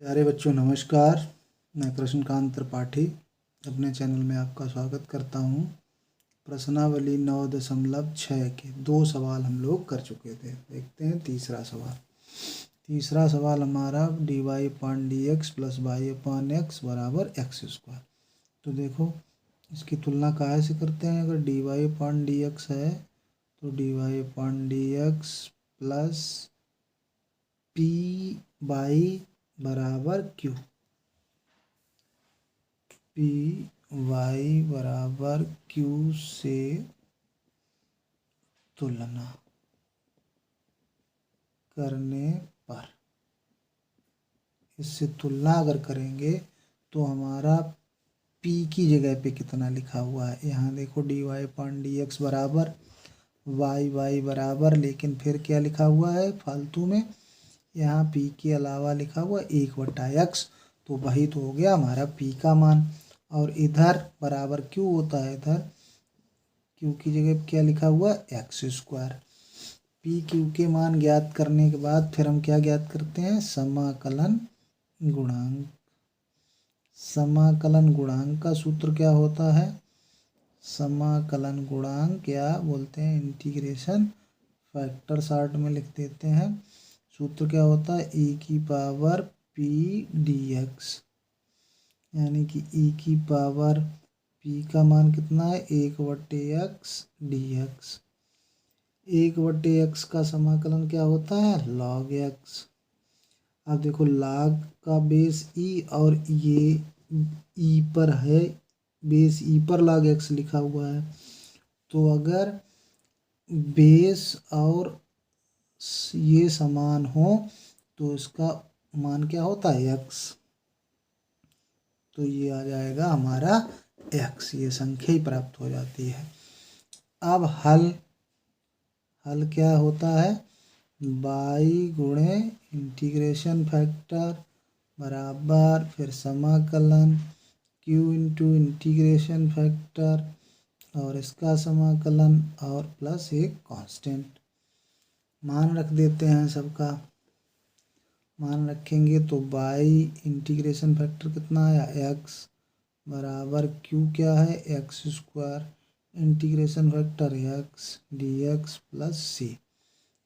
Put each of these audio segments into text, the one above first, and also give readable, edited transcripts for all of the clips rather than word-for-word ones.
प्यारे बच्चों नमस्कार। मैं कृष्णकांत त्रिपाठी अपने चैनल में आपका स्वागत करता हूँ। प्रश्नावली 9.6 के 2 सवाल हम लोग कर चुके थे। देखते हैं तीसरा सवाल। तीसरा सवाल हमारा dy/dx प्लस y/x बराबर x²। तो देखो इसकी तुलना काहे से करते हैं। अगर dy/dx है तो dy/dx प्लस py बराबर q, py बराबर q से तुलना करने पर, इससे तुलना अगर करेंगे तो हमारा p की जगह पे कितना लिखा हुआ है। यहाँ देखो dy/dx बराबर y बराबर, लेकिन फिर क्या लिखा हुआ है फालतू में, यहाँ p के अलावा लिखा हुआ 1/x, तो वही तो हो गया हमारा p का मान। और इधर बराबर q होता है, इधर q की जगह क्या लिखा हुआ x²। p q के मान ज्ञात करने के बाद फिर हम क्या ज्ञात करते हैं, समाकलन गुणांक। समाकलन गुणांक का सूत्र क्या होता है, समाकलन गुणांक या बोलते हैं इंटीग्रेशन फैक्टर, शॉर्ट में लिख देते हैं। सूत्र क्या होता है, e की पावर p dx, यानी कि e की पावर p का मान कितना है 1/x dx। 1/x का समाकलन क्या होता है, log x। अब देखो log का बेस e और ये e पर है, बेस e पर log x लिखा हुआ है। तो अगर बेस और ये समान हो तो इसका मान क्या होता है x, तो ये आ जाएगा हमारा x, ये संख्या ही प्राप्त हो जाती है। अब हल क्या होता है, y गुणे इंटीग्रेशन फैक्टर बराबर फिर समाकलन q इंटू इंटीग्रेशन फैक्टर और इसका समाकलन और प्लस एक कांस्टेंट। मान रख देते हैं सबका। मान रखेंगे तो y इंटीग्रेशन फैक्टर कितना आया x बराबर q क्या है x², integration factor x dx plus c,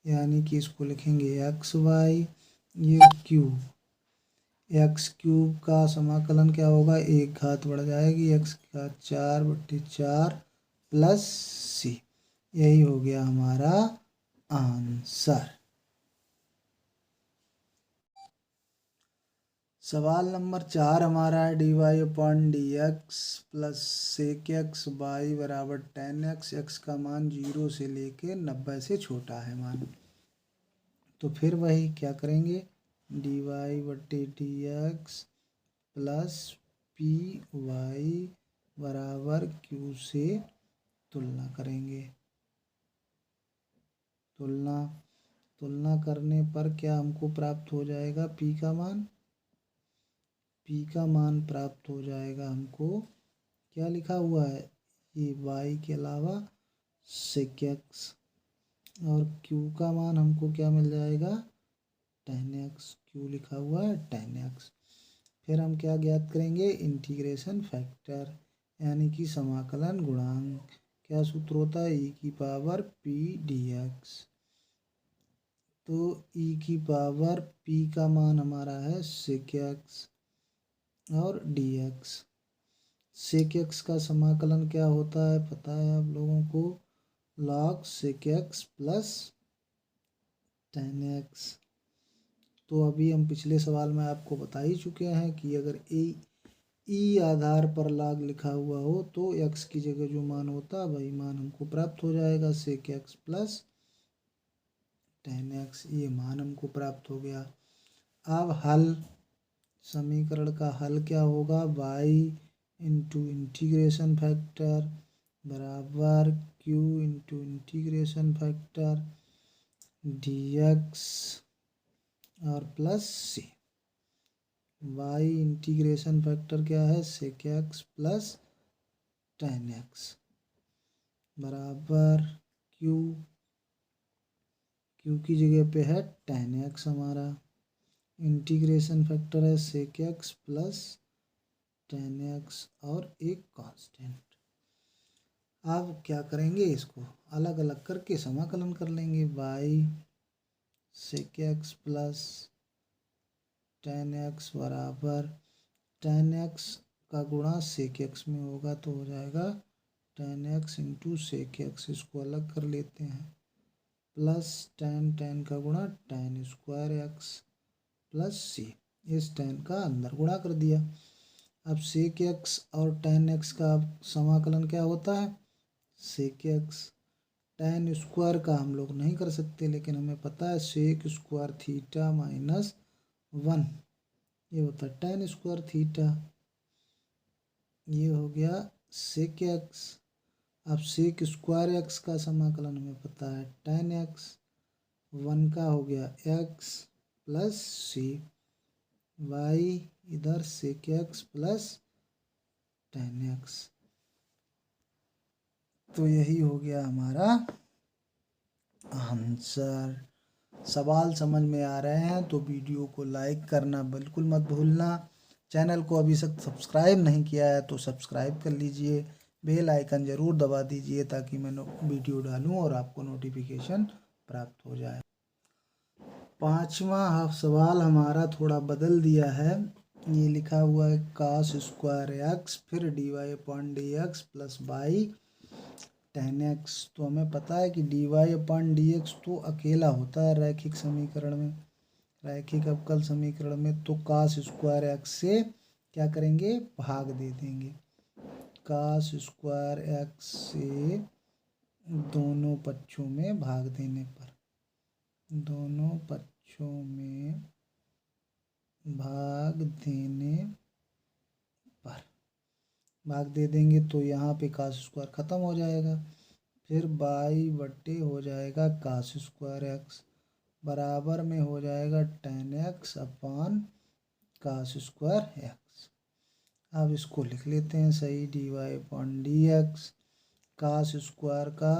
यानी कि इसको लिखेंगे xy, ये x³ का समाकलन क्या होगा, एक घात बढ़ जाएगी x की घात 4/4 प्लस c। यही हो गया हमारा आंसर। सवाल नंबर 4 हमारा है dy/dx plus sec x y बराबर tan x, x का मान 0 से लेके 90 से छोटा है मान। तो फिर वही क्या करेंगे, dy/dx प्लस py बराबर q से तुलना करेंगे। तुलना करने पर क्या हमको प्राप्त हो जाएगा, p का मान प्राप्त हो जाएगा हमको। क्या लिखा हुआ है, ये y के अलावा sec x, और q का मान हमको क्या मिल जाएगा, tan x, q लिखा हुआ है tan x। फिर हम क्या ज्ञात करेंगे, इंटीग्रेशन फैक्टर, यानी कि समाकलन गुणांक। क्या सूत्र होता है, e की पावर p dx। तो e की पावर p का मान हमारा है sec x और dx। sec x का समाकलन क्या होता है पता है आप लोगों को, log sec x plus tan x। तो अभी हम पिछले सवाल में आपको बता ही चुके हैं कि अगर ई आधार पर log लिखा हुआ हो तो x की जगह जो मान होता है वही मान हमको प्राप्त हो जाएगा, sec x plus tan x, ये मान हमको प्राप्त हो गया। अब हल, समीकरण का हल क्या होगा, y इंटू इंटीग्रेशन फैक्टर बराबर q into integration factor dx और plus c। y integration factor क्या है, sec x plus tan x बराबर q की जगह पे है tan x हमारा, इंटीग्रेशन फैक्टर है sec x plus tan x और एक कांस्टेंट। अब क्या करेंगे, इसको अलग अलग करके समाकलन कर लेंगे। By sec x plus tan x बराबर टेन एक्स का गुणा सेक एक्स में होगा तो हो जाएगा tan x into sec x. इसको अलग कर लेते हैं, प्लस टेन टेन का गुणा टेन स्क्वायर एक्स प्लस सी। इस टेन का अंदर गुणा कर दिया। अब सेक एक्स और टेन एक्स का समाकलन क्या होता है, सेक एक्स। टेन स्क्वायर का हम लोग नहीं कर सकते, लेकिन हमें पता है sec square theta minus one, ये होता है टेन स्क्वायर थीटा। ये हो गया सेक एक्स। अब सेक स्क्वायर एक्स का समाकलन हमें पता है टेन एक्स, वन का हो गया एक्स प्लस सी, वाई इधर sec x plus tan x. तो यही हो गया हमारा आंसर। सवाल समझ में आ रहे हैं तो वीडियो को लाइक करना बिल्कुल मत भूलना। चैनल को अभी तक सब्सक्राइब नहीं किया है तो सब्सक्राइब कर लीजिए, बेल आइकन ज़रूर दबा दीजिए ताकि मैं वीडियो डालूं और आपको नोटिफिकेशन प्राप्त हो जाए। पांचवा सवाल हमारा थोड़ा बदल दिया है। ये लिखा हुआ है कास स्क्वायर एक्स फिर d y upon d x plus by tan x. तो हमें पता है कि d y upon d x तो अकेला होता है रैखिक समीकरण में, रैखिक अवकल समीकरण में। तो कास स्क्वायर एक्स से क्या करेंगे, भाग दे देंगे। कास स्क्वायर एक्स से दोनों पक्षों में भाग देने पर, दोनों पक्षों में भाग देने पर भाग दे देंगे तो यहाँ पे कास स्क्वायर ख़त्म हो जाएगा। फिर बाई बट्टे हो जाएगा कास स्क्वायर एक्स बराबर में हो जाएगा tan x upon cos square x. अब इसको लिख लेते हैं सही, d y upon d x. Cos square का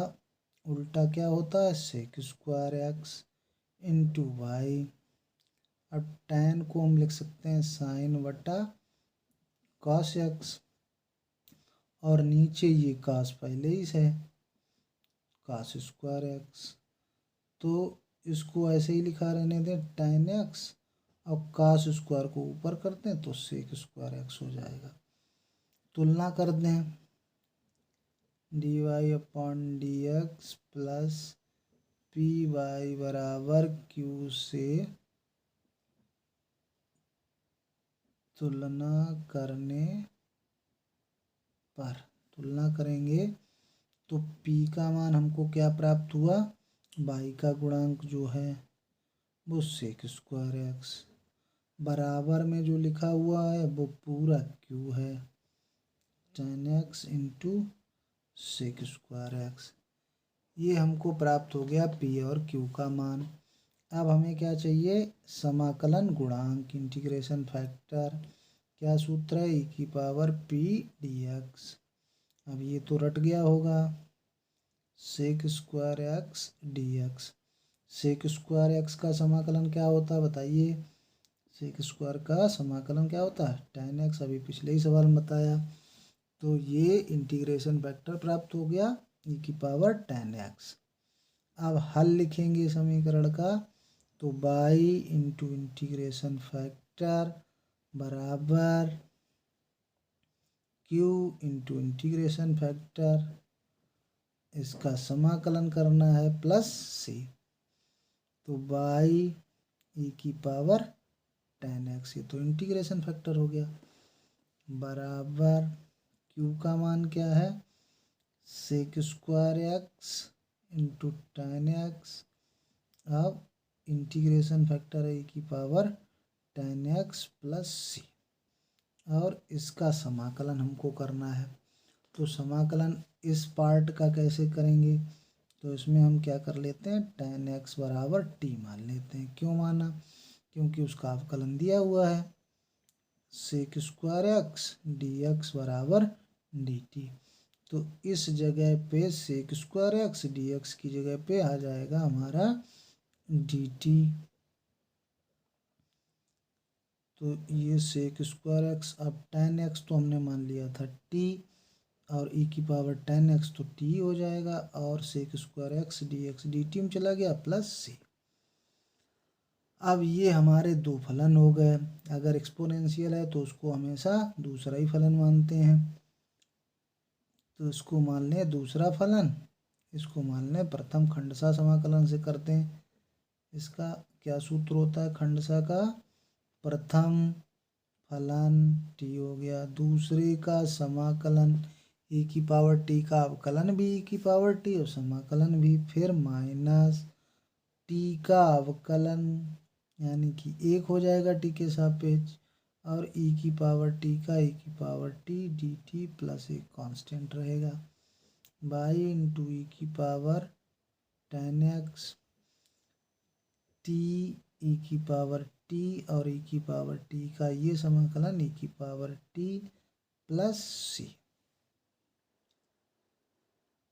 उल्टा क्या होता है, sec square x into y. अब टेन को हम लिख सकते हैं साइन बटा कॉस एक्स, और नीचे ये कास पहले ही है कास स्क्वायर एक्स, तो इसको ऐसे ही लिखा रहने दें टेन एक्स। अब कास स्क्वायर को ऊपर करते हैं तो सेक स्क्वायर एक्स हो जाएगा। तुलना कर दें, d y upon d x plus p y बराबर क्यू से तुलना करने पर, तुलना करेंगे तो p का मान हमको क्या प्राप्त हुआ, y का गुणांक जो है वो सेक स्क्वायर एक्स, बराबर में जो लिखा हुआ है वो पूरा q है tan x into sec square x. ये हमको प्राप्त हो गया p और q का मान। अब हमें क्या चाहिए, समाकलन गुणांक, इंटीग्रेशन फैक्टर। क्या सूत्र है, e की पावर p dx। अब ये तो रट गया होगा, sec square x d x. Sec square x का समाकलन क्या होता है बताइए, सेक स्क्वायर का समाकलन क्या होता है टेन एक्स, अभी पिछले ही सवाल में बताया। तो ये इंटीग्रेशन फैक्टर प्राप्त हो गया ई की पावर टेन एक्स। अब हल लिखेंगे समीकरण का, तो बाई इंटू इंटीग्रेशन फैक्टर बराबर क्यू इंटू इंटीग्रेशन फैक्टर, इसका समाकलन करना है प्लस सी। तो बाई ई की पावर टेन एक्स, ये तो इंटीग्रेशन फैक्टर हो गया, बराबर क्यू का मान क्या है, sec square x into tan x. अब इंटीग्रेशन फैक्टर है ई की पावर टेन एक्स प्लस सी, और इसका समाकलन हमको करना है। तो समाकलन इस पार्ट का कैसे करेंगे, तो इसमें हम क्या कर लेते हैं, टेन एक्स बराबर टी मान लेते हैं। क्यों माना, क्योंकि उसका अवकलन दिया हुआ है sec square x d x बराबर डी टी। तो इस जगह पे sec square x d x की जगह पे आ जाएगा हमारा डी टी। तो ये सेक स्क्वायर एक्स, अब टेन एक्स तो हमने मान लिया था टी, और ई की पावर टेन एक्स तो टी हो जाएगा, और sec square x d x d t में चला गया प्लस सी। अब ये हमारे दो फलन हो गए। अगर एक्सपोनेंशियल है तो उसको हमेशा दूसरा ही फलन मानते हैं, तो इसको मान लें दूसरा फलन, इसको मान लें प्रथम खंडशः समाकलन से करते हैं। इसका क्या सूत्र होता है खंडशः का? प्रथम फलन टी हो गया, दूसरे का समाकलन e की पावर टी का अवकलन भी e की पावर टी और समाकलन भी, फिर माइनस टी का अवकलन यानी कि एक हो जाएगा टी के सापेक्ष, और e की पावर टी का e की power T D T plus एक कांस्टेंट रहेगा बाई इंटू ई की power tan x T E की पावर टी और ई की पावर टी का ये समाकलन ई की पावर टी प्लस सी।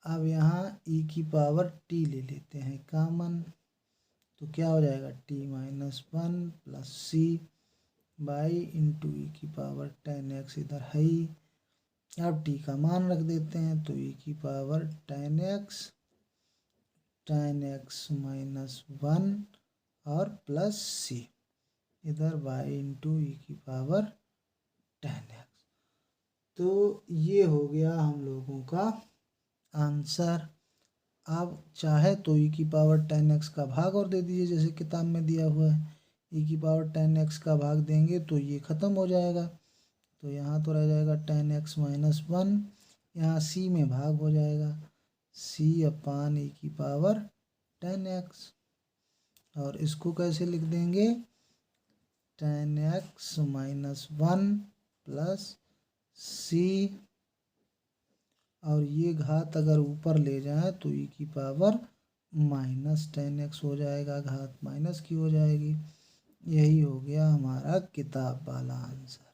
अब यहाँ ई की पावर टी ले लेते हैं कॉमन, तो क्या हो जाएगा T minus one plus C by into E की पावर टेन एक्स इधर है ही। अब टी का मान रख देते हैं, तो ई की power tan X minus one और प्लस सी इधर बाई इंटू ई की पावर टेन एक्स। तो ये हो गया हम लोगों का आंसर। आप चाहे तो ई की पावर टेन एक्स का भाग और दे दीजिए जैसे किताब में दिया हुआ है, ई की पावर टेन एक्स का भाग देंगे तो ये ख़त्म हो जाएगा, तो यहाँ तो रह जाएगा टेन एक्स माइनस वन, यहाँ सी में भाग हो जाएगा सी अपान ई की पावर टेन एक्स, और इसको कैसे लिख देंगे ten X minus one plus सी, और ये घात अगर ऊपर ले जाए तो ई की पावर माइनस टेन एक्स हो जाएगा, घात माइनस की हो जाएगी। यही हो गया हमारा किताब वाला आंसर।